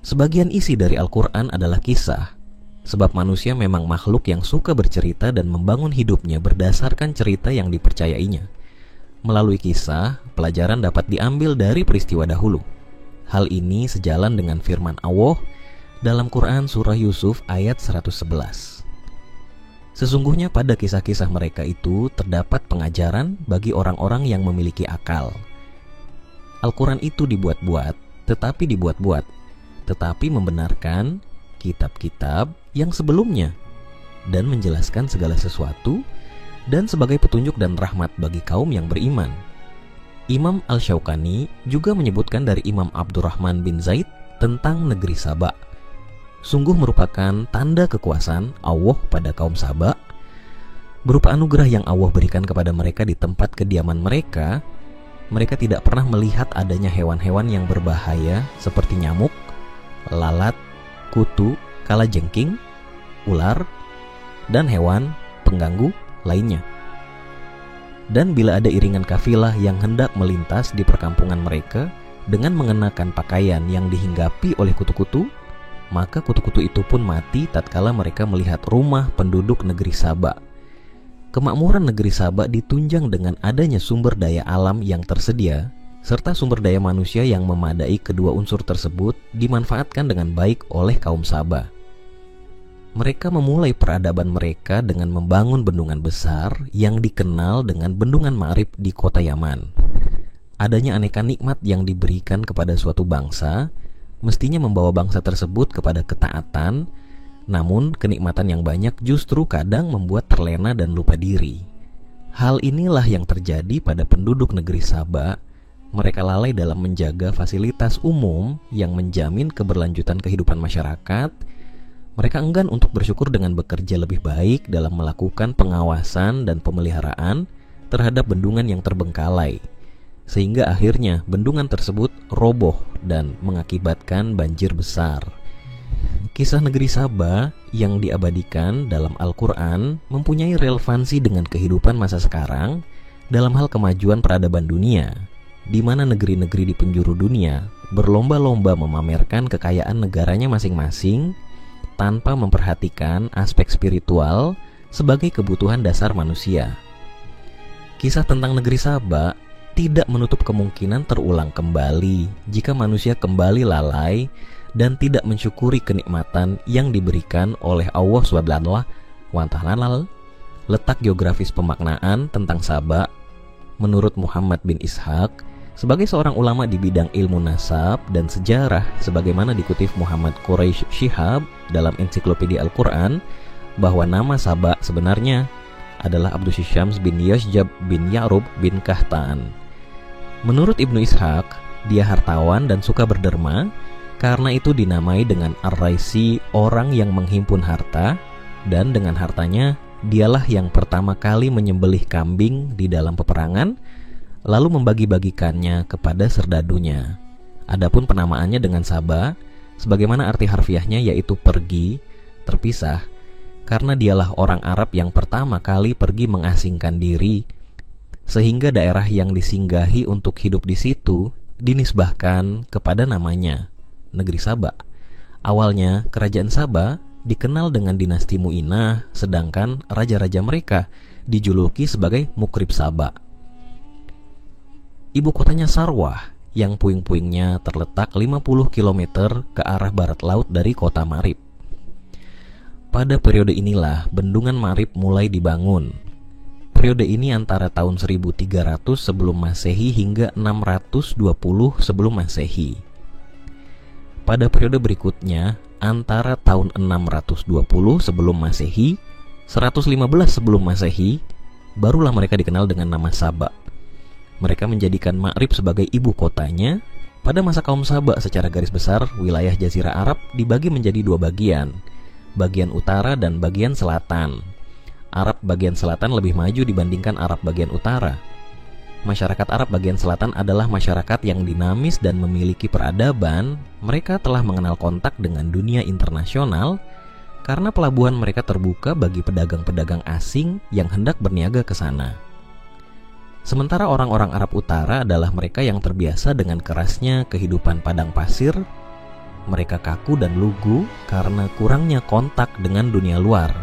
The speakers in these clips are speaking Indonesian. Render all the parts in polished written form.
Sebagian isi dari Al-Quran adalah kisah, sebab manusia memang makhluk yang suka bercerita dan membangun hidupnya berdasarkan cerita yang dipercayainya. Melalui kisah, pelajaran dapat diambil dari peristiwa dahulu. Hal ini sejalan dengan firman Allah dalam Quran Surah Yusuf ayat 111. Sesungguhnya pada kisah-kisah mereka itu terdapat pengajaran bagi orang-orang yang memiliki akal. Al-Quran itu dibuat-buat, tetapi membenarkan kitab-kitab yang sebelumnya dan menjelaskan segala sesuatu dan sebagai petunjuk dan rahmat bagi kaum yang beriman. Imam Al-Syaukani juga menyebutkan dari Imam Abdurrahman bin Zaid tentang negeri Saba. Sungguh merupakan tanda kekuasaan Allah pada kaum Saba, berupa anugerah yang Allah berikan kepada mereka di tempat kediaman mereka. Mereka tidak pernah melihat adanya hewan-hewan yang berbahaya seperti nyamuk, lalat, kutu, kalajengking, ular, dan hewan pengganggu lainnya. Dan bila ada iringan kafilah yang hendak melintas di perkampungan mereka dengan mengenakan pakaian yang dihinggapi oleh kutu-kutu, maka kutu-kutu itu pun mati tatkala mereka melihat rumah penduduk negeri Saba. Kemakmuran negeri Saba ditunjang dengan adanya sumber daya alam yang tersedia, serta sumber daya manusia yang memadai. Kedua unsur tersebut dimanfaatkan dengan baik oleh kaum Saba. Mereka memulai peradaban mereka dengan membangun bendungan besar yang dikenal dengan Bendungan Ma'rib di kota Yaman. Adanya aneka nikmat yang diberikan kepada suatu bangsa mestinya membawa bangsa tersebut kepada ketaatan, namun kenikmatan yang banyak justru kadang membuat terlena dan lupa diri. Hal inilah yang terjadi pada penduduk negeri Saba. Mereka lalai dalam menjaga fasilitas umum yang menjamin keberlanjutan kehidupan masyarakat. Mereka enggan untuk bersyukur dengan bekerja lebih baik dalam melakukan pengawasan dan pemeliharaan terhadap bendungan yang terbengkalai, sehingga akhirnya bendungan tersebut roboh dan mengakibatkan banjir besar. Kisah negeri Saba yang diabadikan dalam Al-Quran mempunyai relevansi dengan kehidupan masa sekarang dalam hal kemajuan peradaban dunia, di mana negeri-negeri di penjuru dunia berlomba-lomba memamerkan kekayaan negaranya masing-masing tanpa memperhatikan aspek spiritual sebagai kebutuhan dasar manusia. Kisah tentang negeri Saba tidak menutup kemungkinan terulang kembali jika manusia kembali lalai dan tidak mensyukuri kenikmatan yang diberikan oleh Allah SWT. Letak geografis pemaknaan tentang Saba menurut Muhammad bin Ishaq sebagai seorang ulama di bidang ilmu nasab dan sejarah, sebagaimana dikutip Muhammad Quraish Shihab dalam ensiklopedia Al-Quran, bahwa nama Saba sebenarnya adalah Abdus Syams bin Yasjab bin Ya'rub bin Kahtan. Menurut Ibnu Ishaq, dia hartawan dan suka berderma, karena itu dinamai dengan Ar-Raisi, orang yang menghimpun harta, dan dengan hartanya dialah yang pertama kali menyembelih kambing di dalam peperangan, lalu membagi-bagikannya kepada serdadunya. Adapun penamaannya dengan Saba, sebagaimana arti harfiahnya yaitu pergi, terpisah, karena dialah orang Arab yang pertama kali pergi mengasingkan diri, sehingga daerah yang disinggahi untuk hidup di situ dinisbahkan kepada namanya, negeri Saba. Awalnya kerajaan Saba dikenal dengan dinasti Mu'inah, sedangkan raja-raja mereka dijuluki sebagai Mukrib Saba. Ibu kotanya Sarwah yang puing-puingnya terletak 50 km ke arah barat laut dari kota Ma'rib. Pada periode inilah Bendungan Ma'rib mulai dibangun. Periode ini antara tahun 1300 sebelum Masehi hingga 620 sebelum Masehi. Pada periode berikutnya antara tahun 620 sebelum Masehi, 115 sebelum Masehi, barulah mereka dikenal dengan nama Saba. Mereka menjadikan Ma'rib sebagai ibu kotanya. Pada masa kaum Saba, secara garis besar, wilayah Jazirah Arab dibagi menjadi dua bagian, bagian utara dan bagian selatan. Arab bagian selatan lebih maju dibandingkan Arab bagian utara. Masyarakat Arab bagian selatan adalah masyarakat yang dinamis dan memiliki peradaban. Mereka telah mengenal kontak dengan dunia internasional karena pelabuhan mereka terbuka bagi pedagang-pedagang asing yang hendak berniaga ke sana. Sementara orang-orang Arab Utara adalah mereka yang terbiasa dengan kerasnya kehidupan padang pasir mereka kaku dan lugu karena kurangnya kontak dengan dunia luar.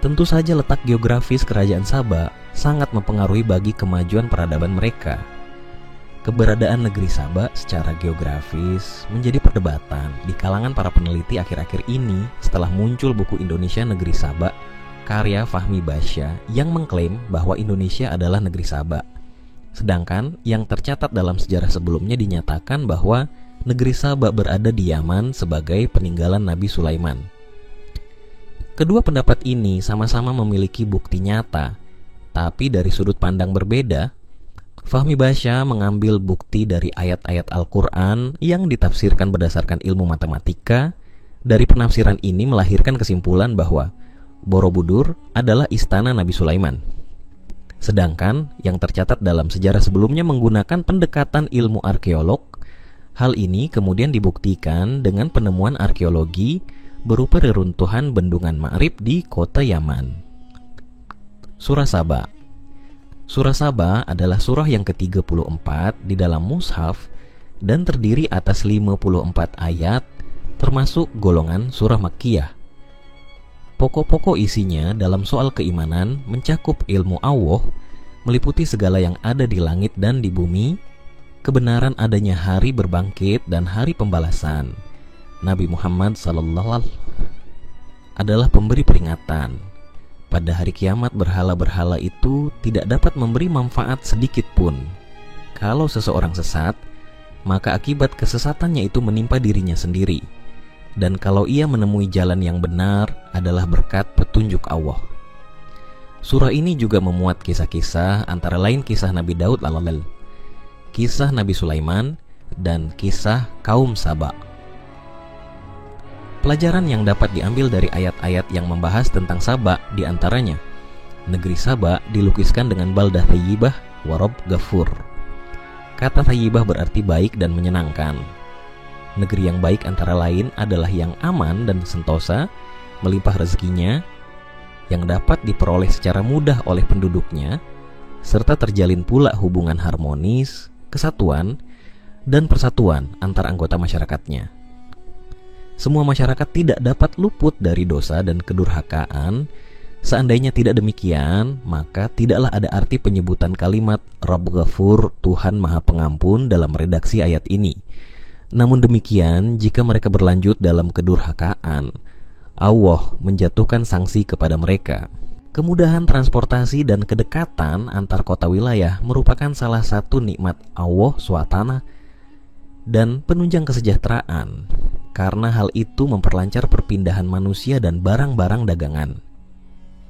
Tentu saja letak geografis kerajaan Saba sangat mempengaruhi bagi kemajuan peradaban mereka. Keberadaan negeri Saba secara geografis menjadi perdebatan di kalangan para peneliti akhir-akhir ini setelah muncul buku Indonesia Negeri Saba karya Fahmi Basya yang mengklaim bahwa Indonesia adalah negeri Saba. Sedangkan yang tercatat dalam sejarah sebelumnya dinyatakan bahwa negeri Saba berada di Yaman sebagai peninggalan Nabi Sulaiman. Kedua pendapat ini sama-sama memiliki bukti nyata, tapi dari sudut pandang berbeda. Fahmi Basya mengambil bukti dari ayat-ayat Al-Quran yang ditafsirkan berdasarkan ilmu matematika. Dari penafsiran ini melahirkan kesimpulan bahwa Borobudur adalah istana Nabi Sulaiman. Sedangkan yang tercatat dalam sejarah sebelumnya menggunakan pendekatan ilmu arkeolog. Hal ini kemudian dibuktikan dengan penemuan arkeologi berupa reruntuhan bendungan Ma'rib di kota Yaman. Surah Saba. Surah Saba adalah surah yang ke-34 di dalam mushaf dan terdiri atas 54 ayat termasuk golongan surah Makkiyah. Pokok-pokok isinya dalam soal keimanan mencakup ilmu Allah, meliputi segala yang ada di langit dan di bumi, kebenaran adanya hari berbangkit dan hari pembalasan. Nabi Muhammad SAW adalah pemberi peringatan. Pada hari kiamat berhala-berhala itu tidak dapat memberi manfaat sedikit pun. Kalau seseorang sesat, maka akibat kesesatannya itu menimpa dirinya sendiri. Dan kalau ia menemui jalan yang benar adalah berkat petunjuk Allah. Surah ini juga memuat kisah-kisah antara lain kisah Nabi Daud alaihi, kisah Nabi Sulaiman, dan kisah kaum Saba. Pelajaran yang dapat diambil dari ayat-ayat yang membahas tentang Saba diantaranya, negeri Saba dilukiskan dengan baldah thayyibah wa rabb ghafur. Kata thayyibah berarti baik dan menyenangkan. Negeri yang baik antara lain adalah yang aman dan sentosa, melimpah rezekinya, yang dapat diperoleh secara mudah oleh penduduknya, serta terjalin pula hubungan harmonis, kesatuan, dan persatuan antar anggota masyarakatnya. Semua masyarakat tidak dapat luput dari dosa dan kedurhakaan. Seandainya tidak demikian, maka tidaklah ada arti penyebutan kalimat Rabb Ghafur, Tuhan Maha Pengampun dalam redaksi ayat ini. Namun demikian, jika mereka berlanjut dalam kedurhakaan, Allah menjatuhkan sanksi kepada mereka. Kemudahan transportasi dan kedekatan antar kota wilayah merupakan salah satu nikmat Allah SWT dan penunjang kesejahteraan. Karena hal itu memperlancar perpindahan manusia dan barang-barang dagangan.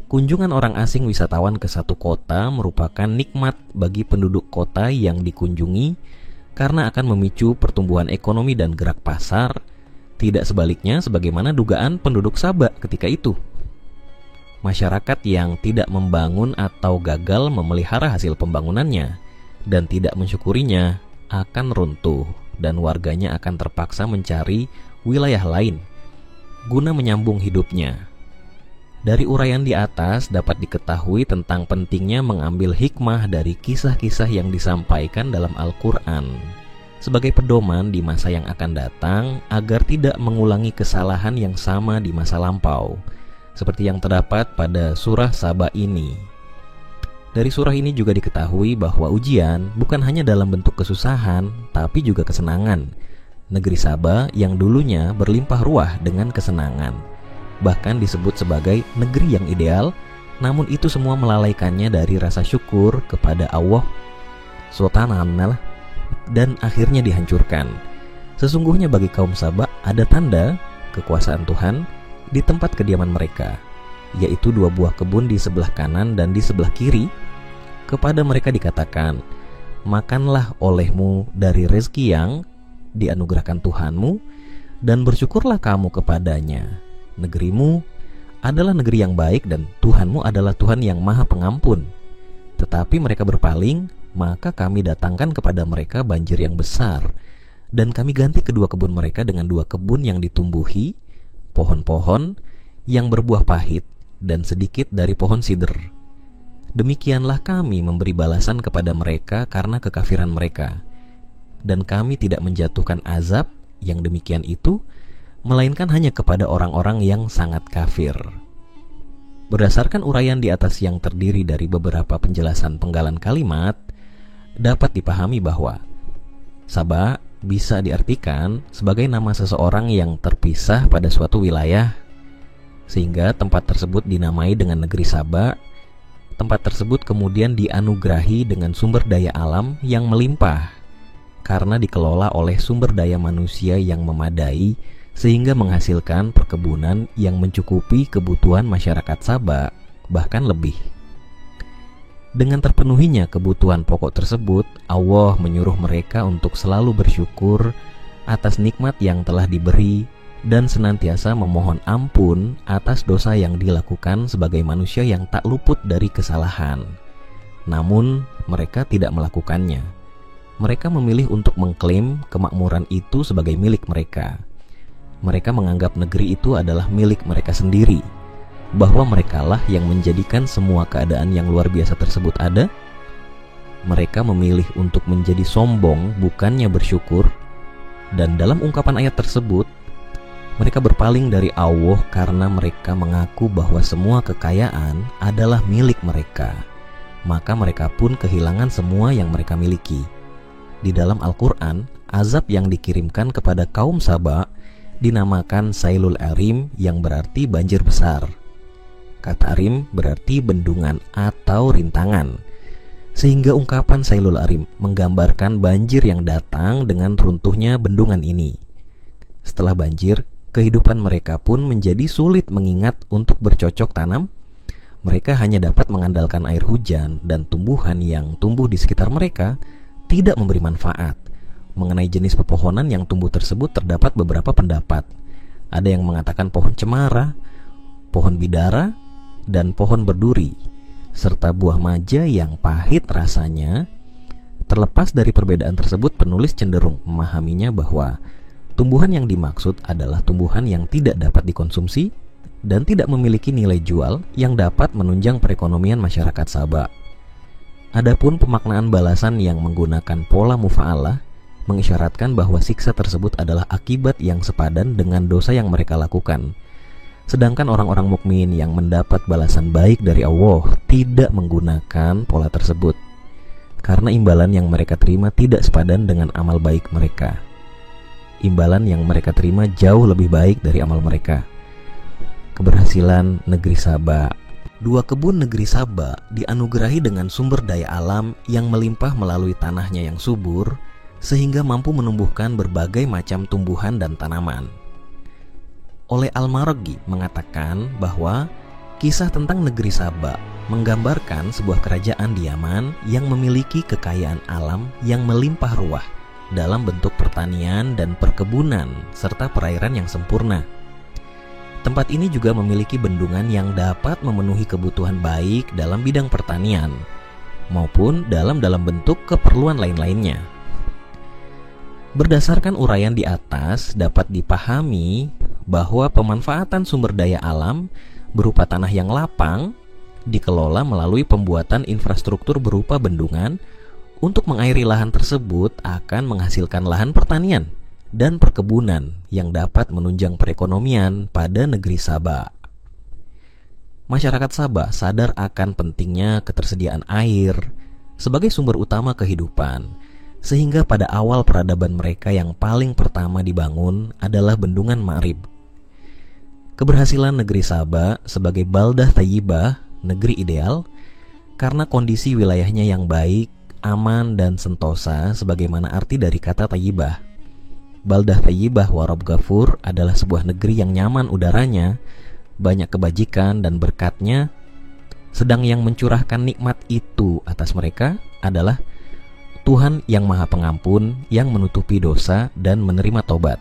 Kunjungan orang asing wisatawan ke satu kota merupakan nikmat bagi penduduk kota yang dikunjungi karena akan memicu pertumbuhan ekonomi dan gerak pasar, tidak sebaliknya sebagaimana dugaan penduduk Saba ketika itu. Masyarakat yang tidak membangun atau gagal memelihara hasil pembangunannya dan tidak mensyukurinya akan runtuh dan warganya akan terpaksa mencari wilayah lain guna menyambung hidupnya. Dari uraian di atas dapat diketahui tentang pentingnya mengambil hikmah dari kisah-kisah yang disampaikan dalam Al-Quran sebagai pedoman di masa yang akan datang agar tidak mengulangi kesalahan yang sama di masa lampau, seperti yang terdapat pada surah Saba ini. Dari surah ini juga diketahui bahwa ujian bukan hanya dalam bentuk kesusahan, tapi juga kesenangan. Negeri Saba yang dulunya berlimpah ruah dengan kesenangan, bahkan disebut sebagai negeri yang ideal, namun itu semua melalaikannya dari rasa syukur kepada Allah SWT dan akhirnya dihancurkan. Sesungguhnya bagi kaum Saba ada tanda kekuasaan Tuhan di tempat kediaman mereka, yaitu 2 buah kebun di sebelah kanan dan di sebelah kiri. Kepada mereka dikatakan, makanlah olehmu dari rezeki yang dianugerahkan Tuhanmu dan bersyukurlah kamu kepadanya. Negerimu adalah negeri yang baik dan Tuhanmu adalah Tuhan yang Maha Pengampun. Tetapi mereka berpaling, maka kami datangkan kepada mereka banjir yang besar, dan kami ganti kedua kebun mereka dengan 2 kebun yang ditumbuhi pohon-pohon yang berbuah pahit dan sedikit dari pohon sidr. Demikianlah kami memberi balasan kepada mereka karena kekafiran mereka, dan kami tidak menjatuhkan azab yang demikian itu, melainkan hanya kepada orang-orang yang sangat kafir. Berdasarkan uraian di atas yang terdiri dari beberapa penjelasan penggalan kalimat, dapat dipahami bahwa Saba bisa diartikan sebagai nama seseorang yang terpisah pada suatu wilayah, sehingga tempat tersebut dinamai dengan negeri Saba. Tempat tersebut kemudian dianugerahi dengan sumber daya alam yang melimpah karena dikelola oleh sumber daya manusia yang memadai, sehingga menghasilkan perkebunan yang mencukupi kebutuhan masyarakat Saba, bahkan lebih. Dengan terpenuhinya kebutuhan pokok tersebut, Allah menyuruh mereka untuk selalu bersyukur atas nikmat yang telah diberi dan senantiasa memohon ampun atas dosa yang dilakukan sebagai manusia yang tak luput dari kesalahan. Namun, mereka tidak melakukannya. Mereka memilih untuk mengklaim kemakmuran itu sebagai milik mereka. Mereka menganggap negeri itu adalah milik mereka sendiri, bahwa merekalah yang menjadikan semua keadaan yang luar biasa tersebut ada. Mereka memilih untuk menjadi sombong, bukannya bersyukur. Dan dalam ungkapan ayat tersebut, mereka berpaling dari Allah karena mereka mengaku bahwa semua kekayaan adalah milik mereka. Maka mereka pun kehilangan semua yang mereka miliki. Di dalam Al-Quran, azab yang dikirimkan kepada kaum Saba dinamakan Sailul Arim, yang berarti banjir besar. Kata Arim berarti bendungan atau rintangan, sehingga ungkapan Sailul Arim menggambarkan banjir yang datang dengan runtuhnya bendungan ini. Setelah banjir, kehidupan mereka pun menjadi sulit, mengingat untuk bercocok tanam, mereka hanya dapat mengandalkan air hujan, dan tumbuhan yang tumbuh di sekitar mereka tidak memberi manfaat. Mengenai jenis pepohonan yang tumbuh tersebut terdapat beberapa pendapat. Ada yang mengatakan pohon cemara, pohon bidara, dan pohon berduri, serta buah maja yang pahit rasanya. Terlepas dari perbedaan tersebut, penulis cenderung memahaminya bahwa tumbuhan yang dimaksud adalah tumbuhan yang tidak dapat dikonsumsi dan tidak memiliki nilai jual yang dapat menunjang perekonomian masyarakat Saba. Adapun pemaknaan balasan yang menggunakan pola mufa'alah mengisyaratkan bahwa siksa tersebut adalah akibat yang sepadan dengan dosa yang mereka lakukan. Sedangkan orang-orang mukmin yang mendapat balasan baik dari Allah tidak menggunakan pola tersebut, karena imbalan yang mereka terima tidak sepadan dengan amal baik mereka. Imbalan yang mereka terima jauh lebih baik dari amal mereka. Keberhasilan negeri Saba. Dua kebun negeri Saba dianugerahi dengan sumber daya alam yang melimpah melalui tanahnya yang subur, sehingga mampu menumbuhkan berbagai macam tumbuhan dan tanaman. Oleh Al-Maraghi mengatakan bahwa kisah tentang negeri Saba menggambarkan sebuah kerajaan di Yaman yang memiliki kekayaan alam yang melimpah ruah dalam bentuk pertanian dan perkebunan serta perairan yang sempurna. Tempat ini juga memiliki bendungan yang dapat memenuhi kebutuhan baik dalam bidang pertanian maupun dalam bentuk keperluan lain-lainnya. Berdasarkan uraian di atas, dapat dipahami bahwa pemanfaatan sumber daya alam berupa tanah yang lapang dikelola melalui pembuatan infrastruktur berupa bendungan untuk mengairi lahan tersebut akan menghasilkan lahan pertanian dan perkebunan yang dapat menunjang perekonomian pada negeri Saba. Masyarakat Saba sadar akan pentingnya ketersediaan air sebagai sumber utama kehidupan, sehingga pada awal peradaban mereka yang paling pertama dibangun adalah bendungan Ma'rib. Keberhasilan negeri Saba sebagai baldah thayyibah, negeri ideal, karena kondisi wilayahnya yang baik, aman, dan sentosa sebagaimana arti dari kata thayyibah. Baldah thayyibah wa Rabb Ghafur adalah sebuah negeri yang nyaman udaranya, banyak kebajikan dan berkatnya, sedang yang mencurahkan nikmat itu atas mereka adalah Tuhan yang Maha Pengampun, yang menutupi dosa dan menerima tobat.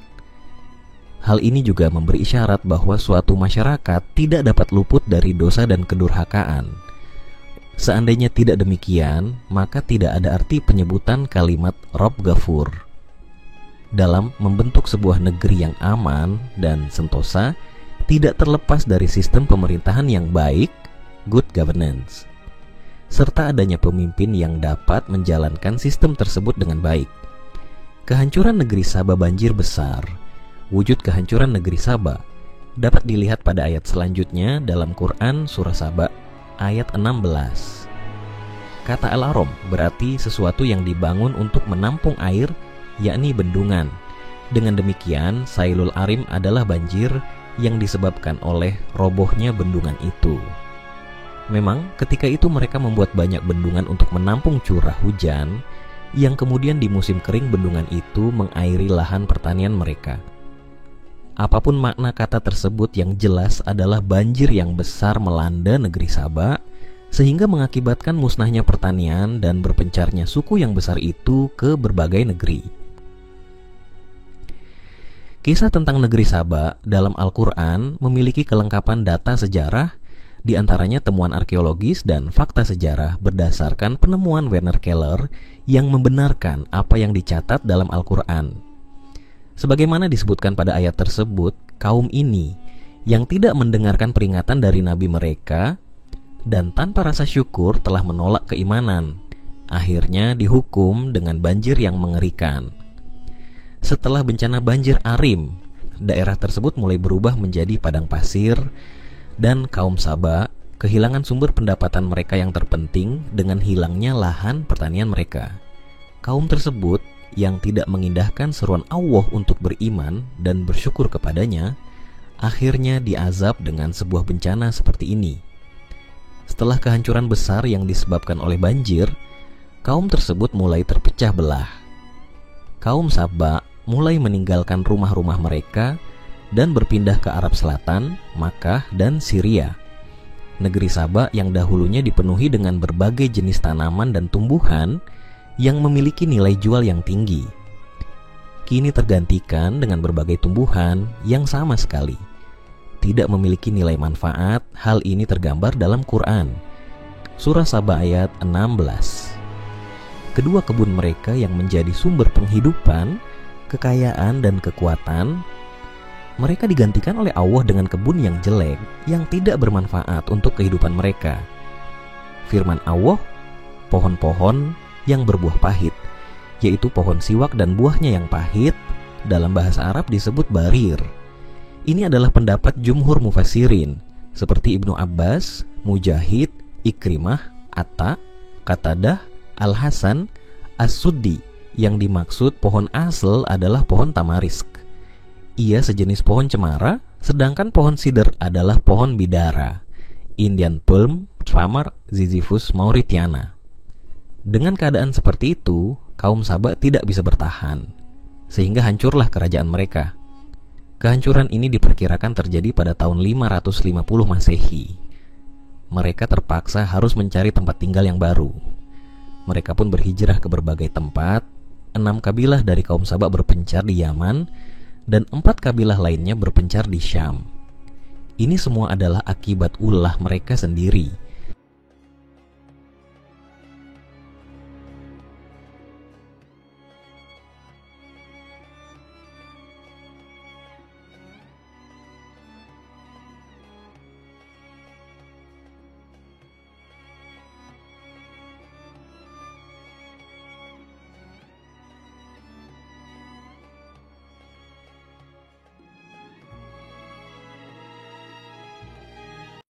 Hal ini juga memberi isyarat bahwa suatu masyarakat tidak dapat luput dari dosa dan kedurhakaan. Seandainya tidak demikian, maka tidak ada arti penyebutan kalimat Rabb Ghafur. Dalam membentuk sebuah negeri yang aman dan sentosa, tidak terlepas dari sistem pemerintahan yang baik, good governance, serta adanya pemimpin yang dapat menjalankan sistem tersebut dengan baik. Kehancuran negeri Saba banjir besar. Wujud kehancuran negeri Saba dapat dilihat pada ayat selanjutnya dalam Quran surah Saba ayat 16. Kata al-arom berarti sesuatu yang dibangun untuk menampung air, yakni bendungan. Dengan demikian, Sailul Arim adalah banjir yang disebabkan oleh robohnya bendungan itu. Memang ketika itu mereka membuat banyak bendungan untuk menampung curah hujan, yang kemudian di musim kering bendungan itu mengairi lahan pertanian mereka. Apapun makna kata tersebut, yang jelas adalah banjir yang besar melanda negeri Saba, sehingga mengakibatkan musnahnya pertanian dan berpencarnya suku yang besar itu ke berbagai negeri. Kisah tentang negeri Saba dalam Al-Quran memiliki kelengkapan data sejarah, di antaranya temuan arkeologis dan fakta sejarah berdasarkan penemuan Werner Keller yang membenarkan apa yang dicatat dalam Al-Quran. Sebagaimana disebutkan pada ayat tersebut, kaum ini yang tidak mendengarkan peringatan dari nabi mereka dan tanpa rasa syukur telah menolak keimanan, akhirnya dihukum dengan banjir yang mengerikan. Setelah bencana banjir Arim, daerah tersebut mulai berubah menjadi padang pasir, dan kaum Saba kehilangan sumber pendapatan mereka yang terpenting dengan hilangnya lahan pertanian mereka. Kaum tersebut yang tidak mengindahkan seruan Allah untuk beriman dan bersyukur kepadanya, akhirnya diazab dengan sebuah bencana seperti ini. Setelah kehancuran besar yang disebabkan oleh banjir, kaum tersebut mulai terpecah belah. Kaum Saba mulai meninggalkan rumah-rumah mereka dan berpindah ke Arab Selatan, Makkah, dan Syria. Negeri Saba yang dahulunya dipenuhi dengan berbagai jenis tanaman dan tumbuhan yang memiliki nilai jual yang tinggi, kini tergantikan dengan berbagai tumbuhan yang sama sekali tidak memiliki nilai manfaat. Hal ini tergambar dalam Quran surah Saba ayat 16. Kedua kebun mereka yang menjadi sumber penghidupan, kekayaan, dan kekuatan mereka digantikan oleh Allah dengan kebun yang jelek yang tidak bermanfaat untuk kehidupan mereka. Firman Allah, pohon-pohon yang berbuah pahit, yaitu pohon siwak dan buahnya yang pahit, dalam bahasa Arab disebut barir. Ini adalah pendapat jumhur mufassirin seperti Ibnu Abbas, Mujahid, Ikrimah, Atta, Qatadah, Al-Hasan, As-Suddi. Yang dimaksud pohon asl adalah pohon tamarisk. Ia sejenis pohon cemara, sedangkan pohon sider adalah pohon bidara, Indian Palm, Tramar, Ziziphus mauritiana. Dengan keadaan seperti itu, kaum Saba tidak bisa bertahan, sehingga hancurlah kerajaan mereka. Kehancuran ini diperkirakan terjadi pada tahun 550 Masehi. Mereka terpaksa harus mencari tempat tinggal yang baru. Mereka pun berhijrah ke berbagai tempat. 6 kabilah dari kaum Saba berpencar di Yaman, dan 4 kabilah lainnya berpencar di Syam. Ini semua adalah akibat ulah mereka sendiri